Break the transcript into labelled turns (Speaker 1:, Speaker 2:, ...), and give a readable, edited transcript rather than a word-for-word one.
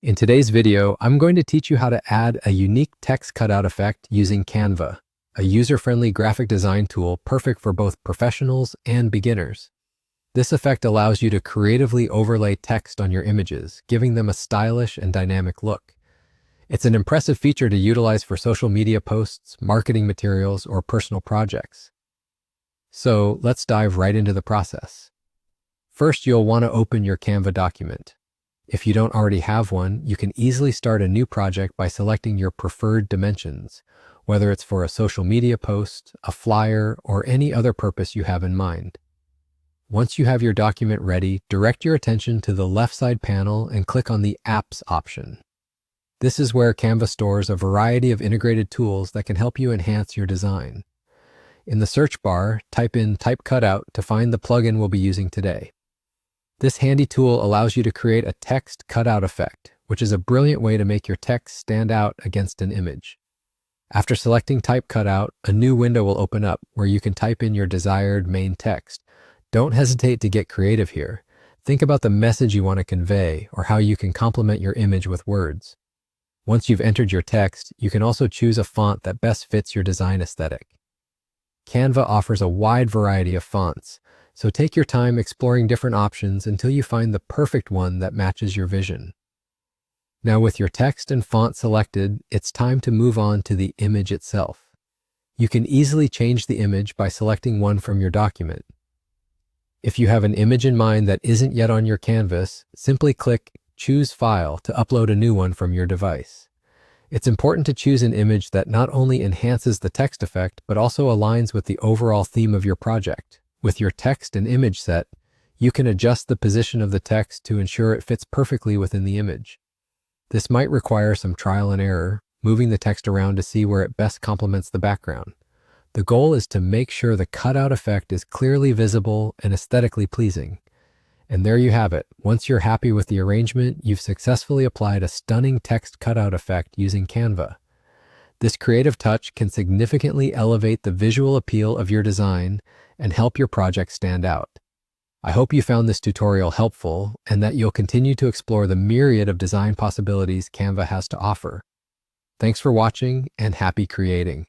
Speaker 1: In today's video, I'm going to teach you how to add a unique text cutout effect using Canva, a user-friendly graphic design tool perfect for both professionals and beginners. This effect allows you to creatively overlay text on your images, giving them a stylish and dynamic look. It's an impressive feature to utilize for social media posts, marketing materials, or personal projects. So let's dive right into the process. First, you'll want to open your Canva document. If you don't already have one, you can easily start a new project by selecting your preferred dimensions, whether it's for a social media post, a flyer, or any other purpose you have in mind. Once you have your document ready, direct your attention to the left side panel and click on the Apps option. This is where Canva stores a variety of integrated tools that can help you enhance your design. In the search bar, type in Cutout to find the plugin we'll be using today. This handy tool allows you to create a text cutout effect, which is a brilliant way to make your text stand out against an image. After selecting Type Cutout, a new window will open up where you can type in your desired main text. Don't hesitate to get creative here. Think about the message you want to convey or how you can complement your image with words. Once you've entered your text, you can also choose a font that best fits your design aesthetic. Canva offers a wide variety of fonts, so take your time exploring different options until you find the perfect one that matches your vision. Now with your text and font selected, it's time to move on to the image itself. You can easily change the image by selecting one from your document. If you have an image in mind that isn't yet on your canvas, simply click Choose File to upload a new one from your device. It's important to choose an image that not only enhances the text effect, but also aligns with the overall theme of your project. With your text and image set, you can adjust the position of the text to ensure it fits perfectly within the image. This might require some trial and error, moving the text around to see where it best complements the background. The goal is to make sure the cutout effect is clearly visible and aesthetically pleasing. And there you have it. Once you're happy with the arrangement, you've successfully applied a stunning text cutout effect using Canva. This creative touch can significantly elevate the visual appeal of your design and help your project stand out. I hope you found this tutorial helpful and that you'll continue to explore the myriad of design possibilities Canva has to offer. Thanks for watching and happy creating.